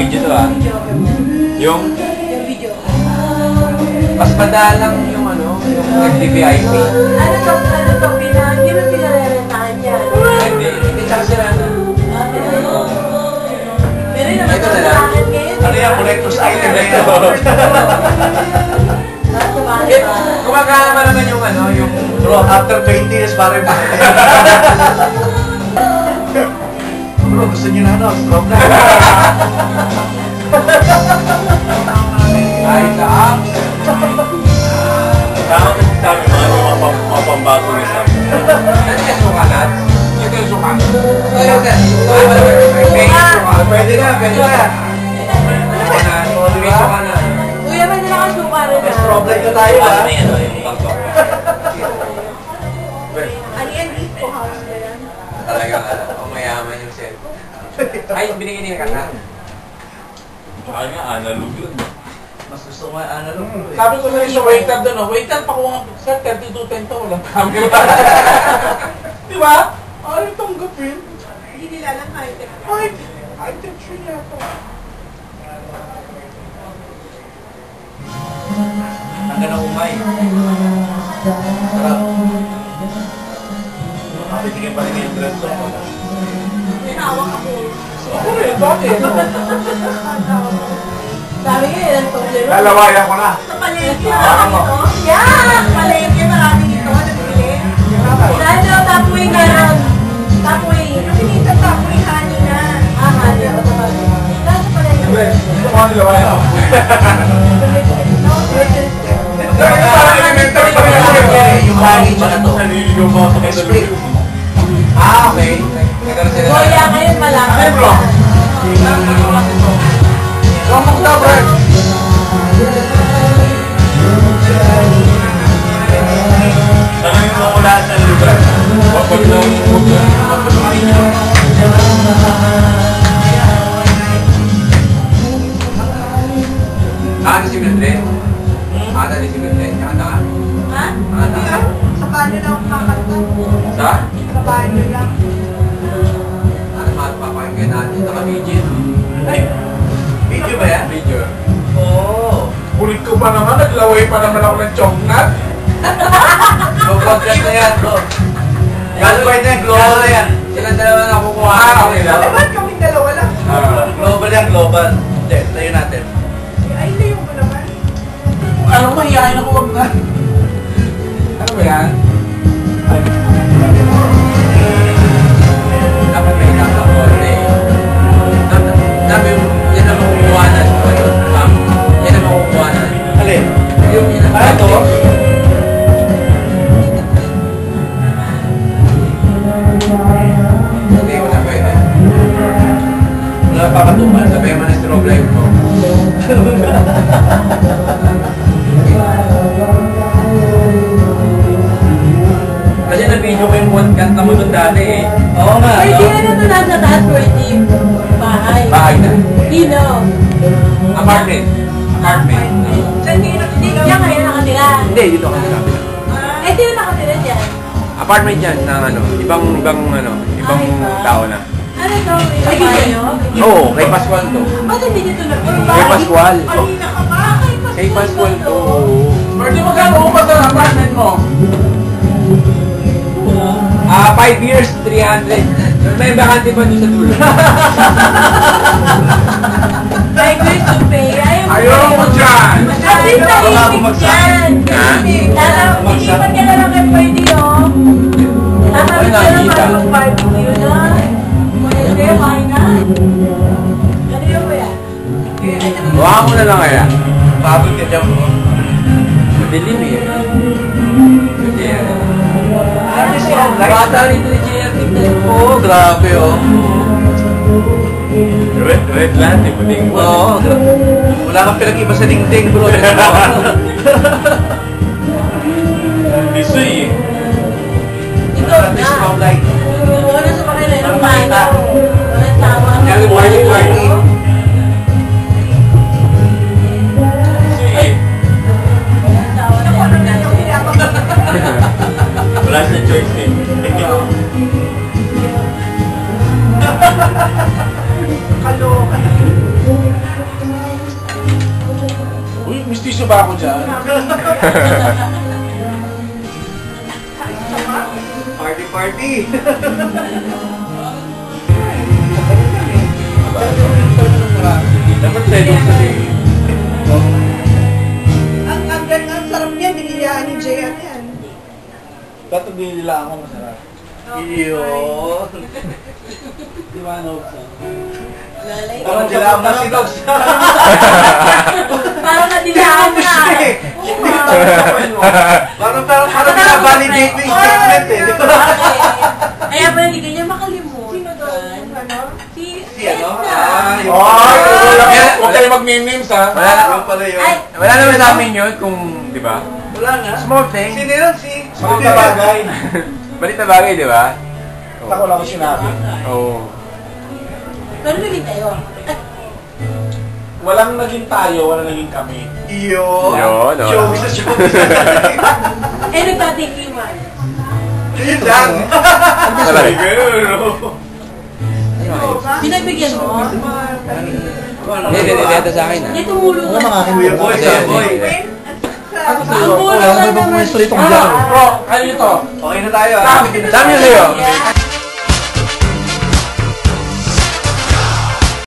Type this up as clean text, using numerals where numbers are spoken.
video to ah. Yung video. mas madalang yung ano, yung FTVIP. Ano to, hindi mo pinarerentahan yan. Hindi sila na. Pero yung Ito na lang. Ano yung collector's item na ito? Gumagana naman yung ano, yung... Bro, after 20 years, parang bro, gusto niyo na ano, stroke na. Ay, taak. Tama kasi sabi mga mapambago niya sa akin. Ano yung sukalat? Ito yung sukalat. Pwede na, pwede na. May sukalat. Kuya, may nila kang suka rin May ah. problem na tayo ha. Ano yan, yung bago. Ano yan, dito? House na yan. Talagang mayaman yung set. Ay, binigyan niya ka na. Baka nga, analog yun. Mas gusto mo yung analog. Sabi ko na rin sa waiter doon, waiter, pakuha nga, sir, 3210 to, walang camera. Di ba? Ayaw tanggapin. Hindi nila alam high-tech. High-tech siya yata. Hanggang na umay. Sarap. Makapitigin pa rin yung dress ko. Tinawag ako. Ako rin, bakit? Sabi nga, ilan to? Lalawayan ko na. Sa palengke, marami ito. Yan! Palengke, marami ito. Nabili. Dahil daw, tapoy nga lang. Tapoy. Yung pinita tapoy, honey na. Ah, honey. Dahil sa palengke. Ito ko ang lalawayan ko. Parang elementary pa rin. Yung package na to. Naliligaw ko sa Spring. Ah, okay. Nagkaroon sila Goya ngayon, malaki. Ay, bro. Romok na, bro. Tanongin mo ko lahat ng lugar. Kapag naumubog na, Ah, si Mildred? Ah, dali si Mildred. Kanta ka? Ha? Kanta ka? Sa banyo na ako kakanta. Sa? Sa banyo lang. Ano mapapakinggan natin? Naka-video. Ay, video ba yan? Video. Oo. Kulit ko pa naman, naglaway pa naman ako ng choknat. Global cut na yan, bro. Worldwide na yan, global na yan. Silang dalawa na kukuha Okay nila. lang. Ba't kaming dalawa lang? Global yan, global. Hindi, tayo natin. Ay, layo mo naman. Ano mahihayin ako, wag na. Ano ba yan? Dapat may nakakonte. Dapat yan ang makukuhanan. Yan ang makukuhanan. Alin? Yung Ano to? Hindi ko na pwede. Wala pa katuman. Sabi mo na strobe life mo. Kasi na-video ko yung kanta mo doon dati eh. Oo nga, Ay, no? di na ito nasa taas for team. Bahay. Bahay na. Dino. Apartment. Apartment. Saan kayo nakatira? Diyan kayo nakatira. Hindi, dito ka sa kapila. Eh, di na nakatira dyan. Apartment yan ng ano, ibang Ay, ba? tao na. Ano to? May kayo? Oo, kay Pascual to. Ba't hindi dito nagpunta? Kay Pascual. Kanina ka ba? Kay Pascual to. Marty, magkano upas ang apartment mo? 5 years, 300. May bakante pa doon sa dulo. May good to pay. Ayaw mo dyan! Kasi tahimik dyan. Inipan ka na lang kay Pwede, oh. Tatamit ka lang para mag-barbecue na. Pwede, kain na. Kanina mo yan? Huwag mo na lang kaya. Pabot ka dyan, bro. Madilim eh. Hindi yan. Ano si Online? Bata rito ni JR tignan. Oo, grabe, oh. Red lahat eh, puting mo. Oo, wala kang pinag-iba sa dingding, bro. Bisoy eh. Ito na. Online. Wala sa kanila yung paano. Wala tama. Yan, party. Bisoy eh. Tawa na yan. Wala siya choice eh. Kaloka. ba ako dyan? Party, party. Dapat selos na eh. Ang sarap niya, biniyaan ni Jay yan. Dapat nila ako masarap. Iyo. Di ba, no? Lalay. Parang sila ang masinog. Parang nadilaan na. Oo nga. Parang binabalidate mo yung statement eh. Kaya pala hindi kanya makalimutan. Sino doon? Si ano? Edna. Huwag kayo mag-names ha. Wala na. Yung pala yun. Ay, Wala naman sa amin yun kung, di ba? Wala nga. Small thing. Sino yun? Si... Mga bagay. Balit na bagay, di ba? Ako lang ko sinabi. Oo. pero naging tayo. Walang naging tayo, walang naging kami. Iyo. Yun, wala. Show sa show. Eh, nagtatikiman. Yun lang. Talaga. Pinagbigyan mo? Hindi, ito sa akin ah. Hindi, tumulong ka. Kuya boy, kuya boy. Ang tulong ka naman. Bro, kayo ito. Okay na tayo ah. Sa amin sa'yo. Yeah.